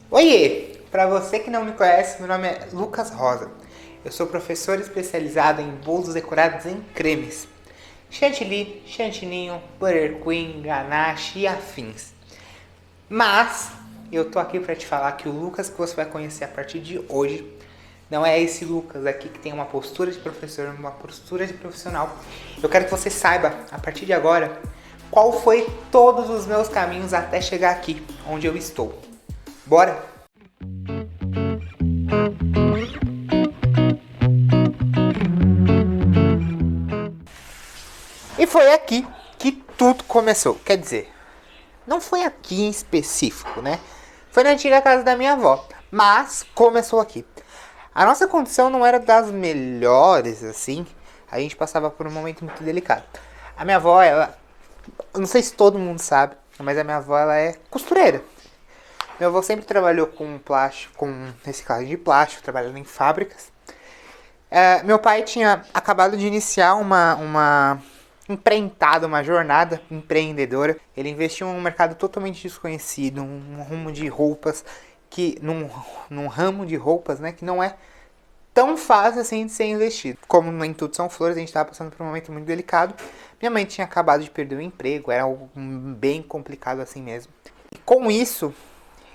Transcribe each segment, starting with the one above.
Oiê! Para você que não me conhece, meu nome é Lucas Rosa. Eu sou professor especializado em bolos decorados em cremes. Chantilly, chantininho, buttercream, ganache e afins. Mas eu tô aqui para te falar que o Lucas que você vai conhecer a partir de hoje não é esse Lucas aqui que tem uma postura de professor, uma postura de profissional. Eu quero que você saiba, a partir de agora, qual foi todos os meus caminhos até chegar aqui, onde eu estou. Bora? E foi aqui que tudo começou. Quer dizer, não foi aqui em específico, né? Foi na antiga casa da minha avó. Mas começou aqui. A nossa condição não era das melhores, assim. A gente passava por um momento muito delicado. A minha avó, ela... Não sei se todo mundo sabe, mas a minha avó, ela é costureira. Meu avô sempre trabalhou com plástico, com reciclagem de plástico, trabalhando em fábricas. Meu pai tinha acabado de iniciar uma empreitada, uma jornada empreendedora. Ele investiu em um mercado totalmente desconhecido, um rumo de roupas, num ramo de roupas, né, que não é tão fácil assim de ser investido. Como nem tudo são flores, a gente estava passando por um momento muito delicado. Minha mãe tinha acabado de perder o emprego, era algo bem complicado assim mesmo. E com isso,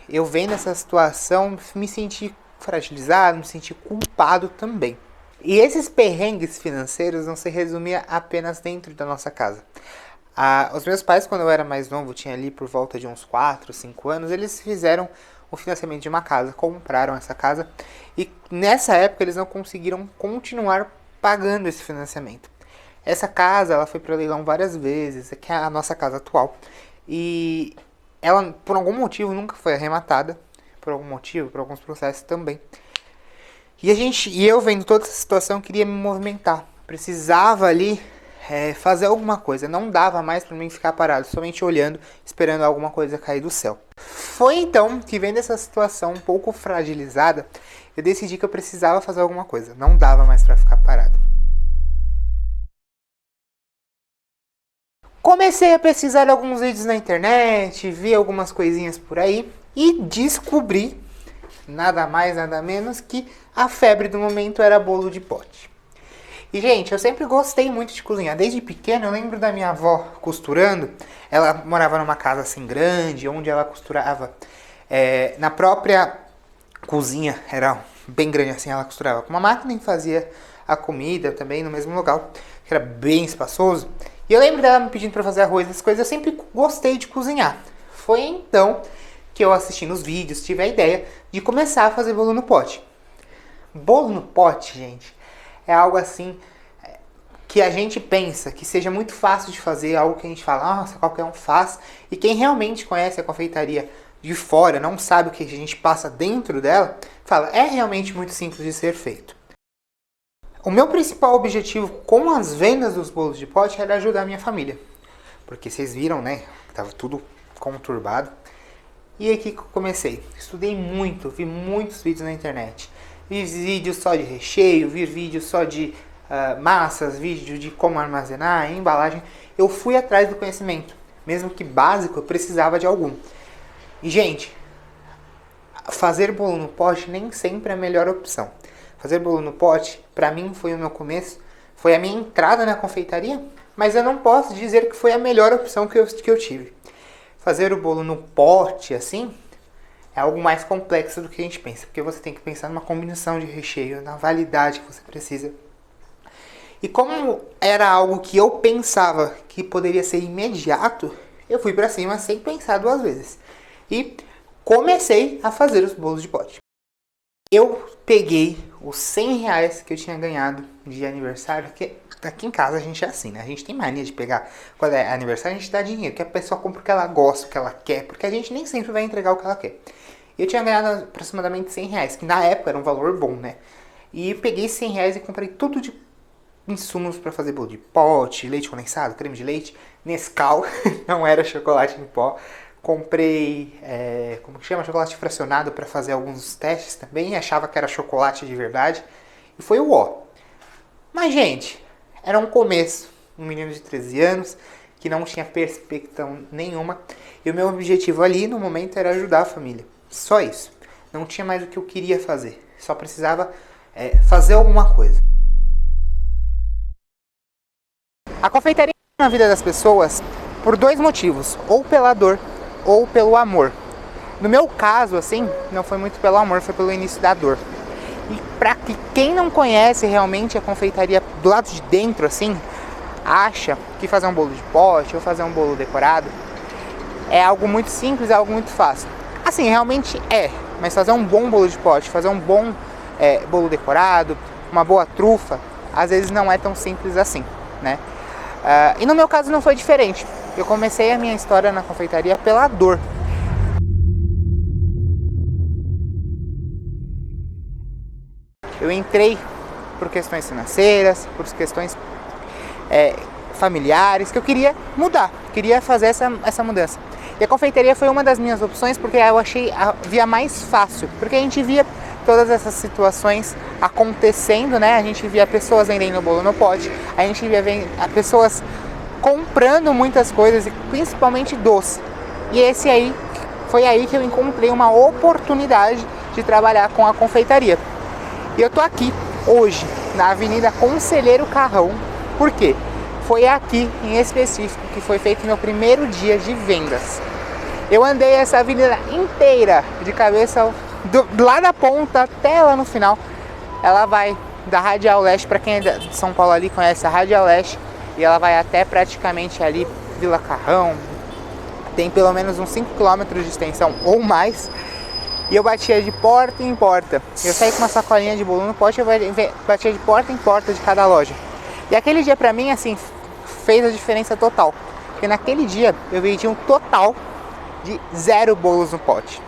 eu vendo essa situação, me senti fragilizado, me senti culpado também. E esses perrengues financeiros não se resumia apenas dentro da nossa casa. Os meus pais, quando eu era mais novo, tinha ali por volta de uns 4, 5 anos, eles fizeram o financiamento de uma casa, compraram essa casa e nessa época eles não conseguiram continuar pagando esse financiamento. Essa casa, ela foi para leilão várias vezes, que é a nossa casa atual, e ela, por algum motivo, nunca foi arrematada, por algum motivo, por alguns processos também. E eu vendo toda essa situação, queria me movimentar. Precisava ali fazer alguma coisa. Não dava mais para mim ficar parado, somente olhando, esperando alguma coisa cair do céu. Foi então que, vendo essa situação um pouco fragilizada, eu decidi que eu precisava fazer alguma coisa. Não dava mais para ficar parado. Comecei a pesquisar alguns vídeos na internet, vi algumas coisinhas por aí e descobri nada mais, nada menos que a febre do momento era bolo de pote. E, gente, eu sempre gostei muito de cozinhar. Desde pequeno, eu lembro da minha avó costurando. Ela morava numa casa assim grande, onde ela costurava na própria cozinha. Era bem grande assim, ela costurava com uma máquina e fazia a comida também no mesmo local, que era bem espaçoso. E eu lembro dela me pedindo para fazer arroz, essas coisas. Eu sempre gostei de cozinhar. Foi então que eu assistindo os vídeos, tive a ideia de começar a fazer bolo no pote. Bolo no pote, gente, é algo assim que a gente pensa que seja muito fácil de fazer, algo que a gente fala, nossa, qualquer um faz. E quem realmente conhece a confeitaria de fora, não sabe o que a gente passa dentro dela, fala, é realmente muito simples de ser feito. O meu principal objetivo com as vendas dos bolos de pote era ajudar a minha família. Porque vocês viram, né, que tava tudo conturbado. E aí que eu comecei. Estudei muito, vi muitos vídeos na internet. Vi vídeos só de recheio, vi vídeos só de massas, vídeos de como armazenar, embalagem. Eu fui atrás do conhecimento. Mesmo que básico, eu precisava de algum. E, gente, fazer bolo no pote nem sempre é a melhor opção. Fazer bolo no pote, pra mim, foi o meu começo. Foi a minha entrada na confeitaria. Mas eu não posso dizer que foi a melhor opção que eu tive. Fazer o bolo no pote, assim, é algo mais complexo do que a gente pensa. Porque você tem que pensar numa combinação de recheio, na validade que você precisa. E como era algo que eu pensava que poderia ser imediato, eu fui pra cima sem pensar duas vezes. E comecei a fazer os bolos de pote. Eu peguei os 100 reais que eu tinha ganhado de aniversário, porque aqui em casa a gente é assim, né? A gente tem mania de pegar, quando é aniversário, a gente dá dinheiro, que a pessoa compra o que ela gosta, o que ela quer, porque a gente nem sempre vai entregar o que ela quer. Eu tinha ganhado aproximadamente 100 reais, que na época era um valor bom, né? E eu peguei 100 reais e comprei tudo de insumos para fazer bolo de pote, leite condensado, creme de leite, Nescau, não era chocolate em pó. Comprei, como que chama? Chocolate fracionado para fazer alguns testes também. Achava que era chocolate de verdade. E foi o ó. Mas, gente, era um começo. Um menino de 13 anos que não tinha perspectiva nenhuma. E o meu objetivo ali no momento era ajudar a família. Só isso. Não tinha mais o que eu queria fazer. Só precisava fazer alguma coisa. A confeitaria na vida das pessoas por dois motivos. Ou pela dor, ou pelo amor. No meu caso, assim, não foi muito pelo amor, foi pelo início da dor. E para quem não conhece realmente a confeitaria do lado de dentro, assim, acha que fazer um bolo de pote ou fazer um bolo decorado é algo muito simples, é algo muito fácil. Assim, realmente mas fazer um bom bolo de pote, fazer um bom bolo decorado, uma boa trufa, às vezes não é tão simples assim, né? E no meu caso não foi diferente. Eu comecei a minha história na confeitaria pela dor. Eu entrei por questões financeiras, por questões familiares, que eu queria mudar, queria fazer essa mudança. E a confeitaria foi uma das minhas opções porque eu via mais fácil, porque a gente via todas essas situações acontecendo, né? A gente via pessoas vendendo bolo no pote, a gente via pessoas comprando muitas coisas, e principalmente doce. E foi aí que eu encontrei uma oportunidade de trabalhar com a confeitaria. E eu tô aqui hoje, na Avenida Conselheiro Carrão. Por quê? Foi aqui em específico que foi feito meu primeiro dia de vendas. Eu andei essa avenida inteira de cabeça lá da ponta até lá no final. Ela vai da Radial Leste, para quem é de São Paulo ali conhece a Radial Leste, e ela vai até praticamente ali Vila Carrão. Tem pelo menos uns 5 km de extensão ou mais. E eu batia de porta em porta. Eu saí com uma sacolinha de bolo no pote, eu batia de porta em porta de cada loja. E aquele dia pra mim, assim, fez a diferença total. Porque naquele dia eu vendi um total de 0 bolos no pote.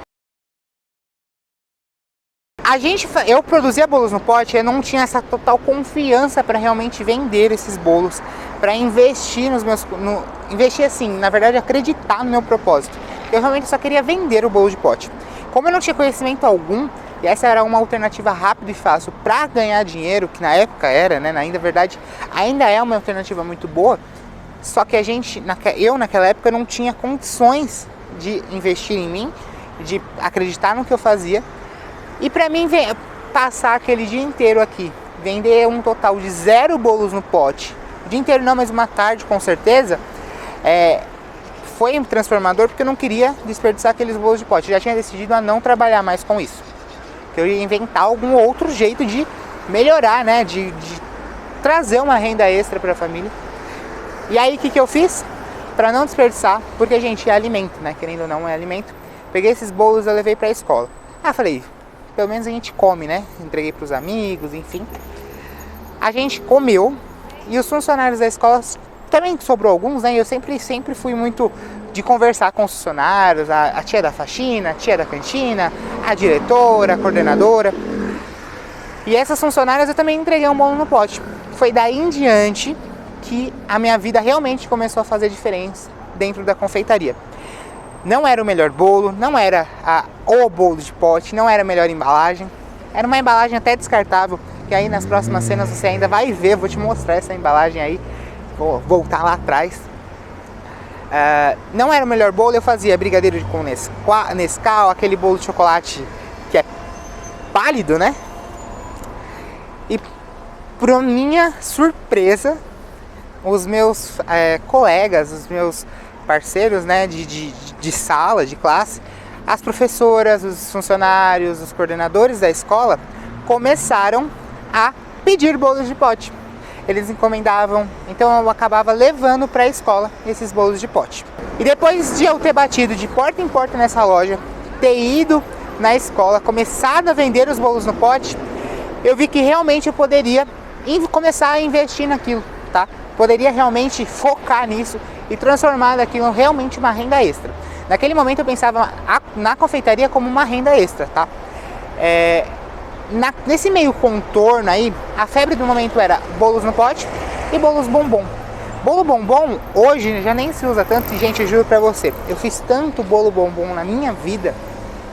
Eu produzia bolos no pote, eu não tinha essa total confiança para realmente vender esses bolos, para investir investir assim, na verdade acreditar no meu propósito. Eu realmente só queria vender o bolo de pote. Como eu não tinha conhecimento algum, e essa era uma alternativa rápida e fácil para ganhar dinheiro, que na época era, né, na verdade ainda é uma alternativa muito boa, só que eu naquela época não tinha condições de investir em mim, de acreditar no que eu fazia. E pra mim passar aquele dia inteiro aqui, vender um total de 0 bolos no pote, o dia inteiro não, mas uma tarde com certeza, foi transformador, porque eu não queria desperdiçar aqueles bolos de pote. Eu já tinha decidido a não trabalhar mais com isso, que eu ia inventar algum outro jeito de melhorar, né, de trazer uma renda extra para a família. E aí o que eu fiz? Para não desperdiçar, porque gente, é alimento, né, querendo ou não é alimento, peguei esses bolos e eu levei para a escola. Falei, pelo menos a gente come, né? Entreguei para os amigos, enfim. A gente comeu e os funcionários da escola, também sobrou alguns, né? Eu sempre fui muito de conversar com os funcionários, a tia da faxina, a tia da cantina, a diretora, a coordenadora. E essas funcionárias eu também entreguei um bolo no pote. Foi daí em diante que a minha vida realmente começou a fazer diferença dentro da confeitaria. Não era o melhor bolo, não era o bolo de pote, não era a melhor embalagem. Era uma embalagem até descartável, que aí nas próximas cenas você ainda vai ver, vou te mostrar essa embalagem aí. Vou voltar lá atrás. Não era o melhor bolo, eu fazia brigadeiro com Nescau, aquele bolo de chocolate que é pálido, né? E por minha surpresa, os meus colegas, os meus parceiros, né, de sala, de classe, as professoras, os funcionários, os coordenadores da escola começaram a pedir bolos de pote. Eles encomendavam, então eu acabava levando para a escola esses bolos de pote. E depois de eu ter batido de porta em porta nessa loja, ter ido na escola, começado a vender os bolos no pote, eu vi que realmente eu poderia começar a investir naquilo, tá? Poderia realmente focar nisso e transformar daquilo realmente uma renda extra. Naquele momento eu pensava na confeitaria como uma renda extra, tá? Nesse meio contorno aí, a febre do momento era bolos no pote e bolos bombom. Bolo bombom hoje já nem se usa tanto, e gente, eu juro pra você, eu fiz tanto bolo bombom na minha vida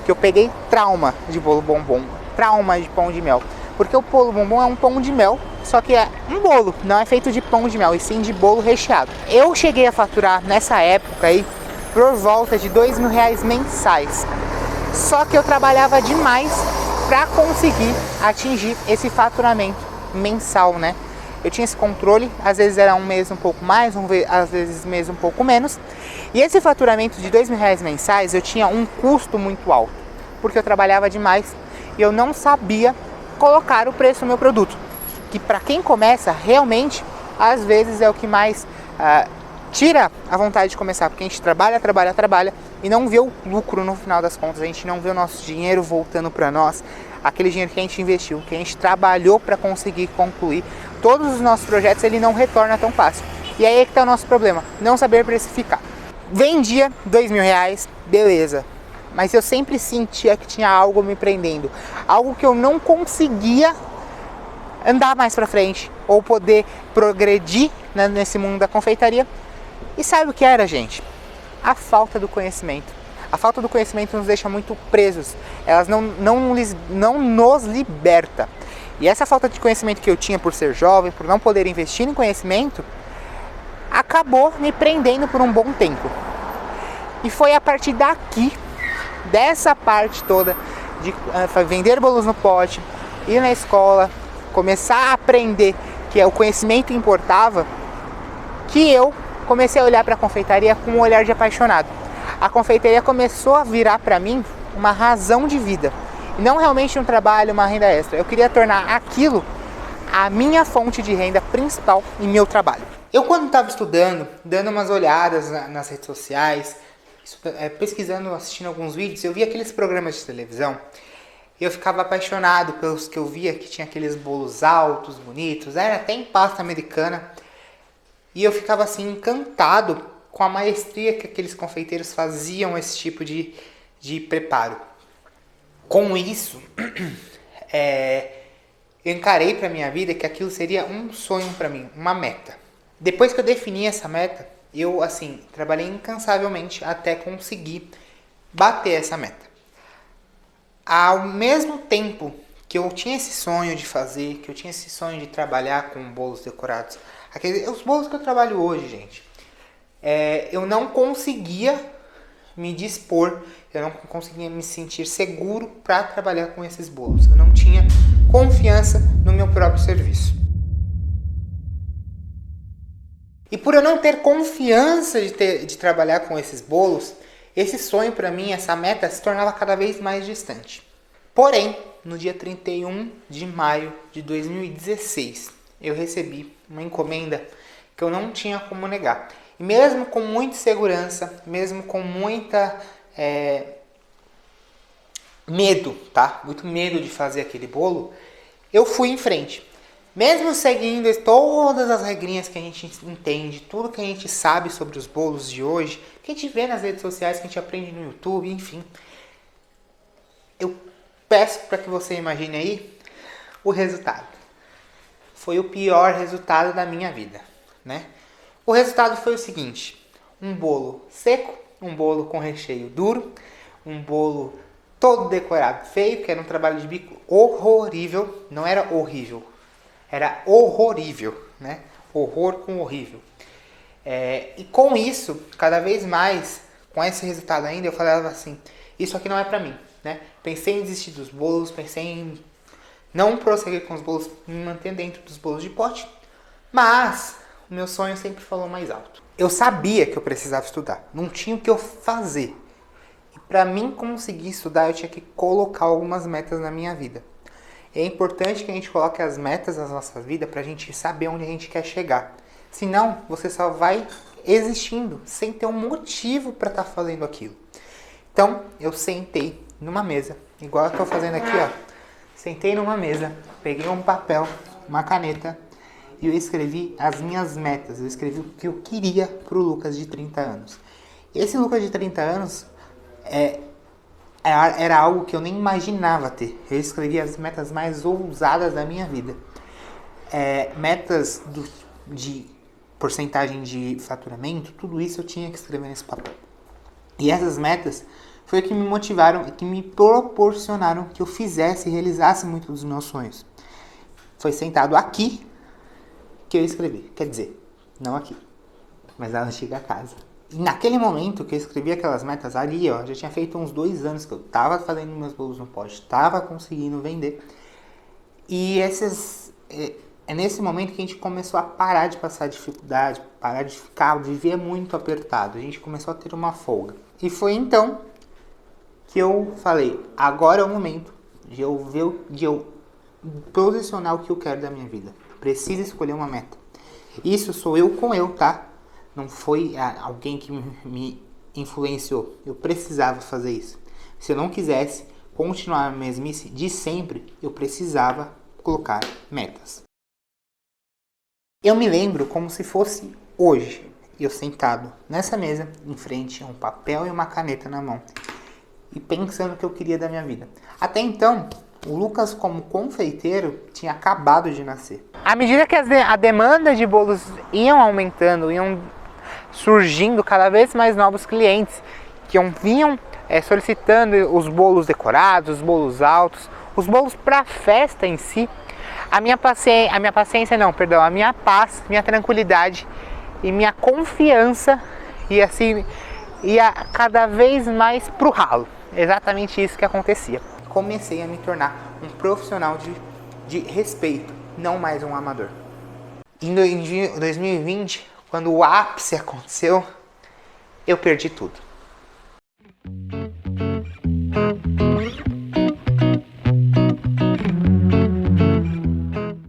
que eu peguei trauma de bolo bombom, trauma de pão de mel. Porque o bolo bombom é um pão de mel, só que é um bolo, não é feito de pão de mel, e sim de bolo recheado. Eu cheguei a faturar nessa época aí por volta de R$2.000 mensais. Só que eu trabalhava demais para conseguir atingir esse faturamento mensal, né? Eu tinha esse controle, às vezes era um mês um pouco mais, às vezes mês um pouco menos. E esse faturamento de R$2.000 mensais, eu tinha um custo muito alto, porque eu trabalhava demais e eu não sabia colocar o preço no meu produto. Que para quem começa, realmente, às vezes é o que mais tira a vontade de começar, porque a gente trabalha e não vê o lucro no final das contas, a gente não vê o nosso dinheiro voltando para nós, aquele dinheiro que a gente investiu, que a gente trabalhou para conseguir concluir. Todos os nossos projetos, ele não retorna tão fácil. E aí é que está o nosso problema, não saber precificar. Vendia R$2.000, beleza. Mas eu sempre sentia que tinha algo me prendendo. Algo que eu não conseguia andar mais para frente. Ou poder progredir, né, nesse mundo da confeitaria. E sabe o que era, gente? A falta do conhecimento. A falta do conhecimento nos deixa muito presos. Elas não nos liberta. E essa falta de conhecimento que eu tinha por ser jovem, por não poder investir em conhecimento, acabou me prendendo por um bom tempo. E foi a partir daqui, dessa parte toda, de vender bolos no pote, ir na escola, começar a aprender que o conhecimento importava, que eu comecei a olhar para a confeitaria com um olhar de apaixonado. A confeitaria começou a virar para mim uma razão de vida. Não realmente um trabalho, uma renda extra. Eu queria tornar aquilo a minha fonte de renda principal em meu trabalho. Eu, quando estava estudando, dando umas olhadas nas redes sociais, pesquisando, assistindo alguns vídeos, eu via aqueles programas de televisão. Eu ficava apaixonado pelos que eu via, que tinha aqueles bolos altos, bonitos, era até em pasta americana. E eu ficava assim encantado com a maestria que aqueles confeiteiros faziam esse tipo de preparo. Com isso, eu encarei para minha vida que aquilo seria um sonho para mim, uma meta. Depois que eu defini essa meta, eu assim trabalhei incansavelmente até conseguir bater essa meta. Ao mesmo tempo que eu tinha esse sonho de fazer, que eu tinha esse sonho de trabalhar com bolos decorados, os bolos que eu trabalho hoje, gente, eu não conseguia me dispor, eu não conseguia me sentir seguro para trabalhar com esses bolos. Eu não tinha confiança no meu próprio serviço. E por eu não ter confiança de trabalhar com esses bolos, esse sonho para mim, essa meta, se tornava cada vez mais distante. Porém, no dia 31 de maio de 2016, eu recebi uma encomenda que eu não tinha como negar. E mesmo com muita segurança, mesmo com muita medo, tá? Muito medo de fazer aquele bolo, eu fui em frente. Mesmo seguindo todas as regrinhas que a gente entende, tudo que a gente sabe sobre os bolos de hoje, que a gente vê nas redes sociais, que a gente aprende no YouTube, enfim. Eu peço para que você imagine aí o resultado. Foi o pior resultado da minha vida, né? O resultado foi o seguinte: um bolo seco, um bolo com recheio duro, um bolo todo decorado feio, que era um trabalho de bico horrorível. Não era horrível, era horrorível, né? Horror com horrível. E com isso, cada vez mais, com esse resultado ainda, eu falava assim, isso aqui não é pra mim, né? Pensei em desistir dos bolos, pensei em não prosseguir com os bolos, me manter dentro dos bolos de pote, mas o meu sonho sempre falou mais alto. Eu sabia que eu precisava estudar, não tinha o que eu fazer. E para mim conseguir estudar, eu tinha que colocar algumas metas na minha vida. É importante que a gente coloque as metas na nossa vida para a gente saber onde a gente quer chegar. Senão, você só vai existindo sem ter um motivo para estar fazendo aquilo. Então, eu sentei numa mesa, igual eu estou fazendo aqui, ó. Sentei numa mesa, peguei um papel, uma caneta e eu escrevi as minhas metas. Eu escrevi o que eu queria pro Lucas de 30 anos. Esse Lucas de 30 anos era algo que eu nem imaginava ter. Eu escrevi as metas mais ousadas da minha vida. Metas de porcentagem de faturamento, tudo isso eu tinha que escrever nesse papel. E essas metas foi o que me motivaram e que me proporcionaram que eu fizesse e realizasse muitos dos meus sonhos. Foi sentado aqui que eu escrevi. Quer dizer, não aqui, mas na antiga casa. E naquele momento que eu escrevi aquelas metas ali, ó, já tinha feito uns 2 anos que eu tava fazendo meus bolos no pote, tava conseguindo vender. E é nesse momento que a gente começou a parar de passar dificuldade, parar de viver muito apertado. A gente começou a ter uma folga. E foi então que eu falei, agora é o momento de eu posicionar o que eu quero da minha vida. Preciso escolher uma meta. Isso sou eu com eu, tá? Não foi alguém que me influenciou. Eu precisava fazer isso. Se eu não quisesse continuar a mesmice de sempre, eu precisava colocar metas. Eu me lembro como se fosse hoje, eu sentado nessa mesa, em frente a um papel e uma caneta na mão, e pensando o que eu queria da minha vida. Até então, o Lucas, como confeiteiro, tinha acabado de nascer. À medida que a demanda de bolos iam aumentando, iam surgindo cada vez mais novos clientes que vinham solicitando os bolos decorados, os bolos altos, os bolos para a festa em si, a minha paz, minha tranquilidade e minha confiança ia cada vez mais pro ralo. Exatamente isso que acontecia. Comecei a me tornar um profissional de respeito, não mais um amador. Em 2020, quando o ápice aconteceu, eu perdi tudo.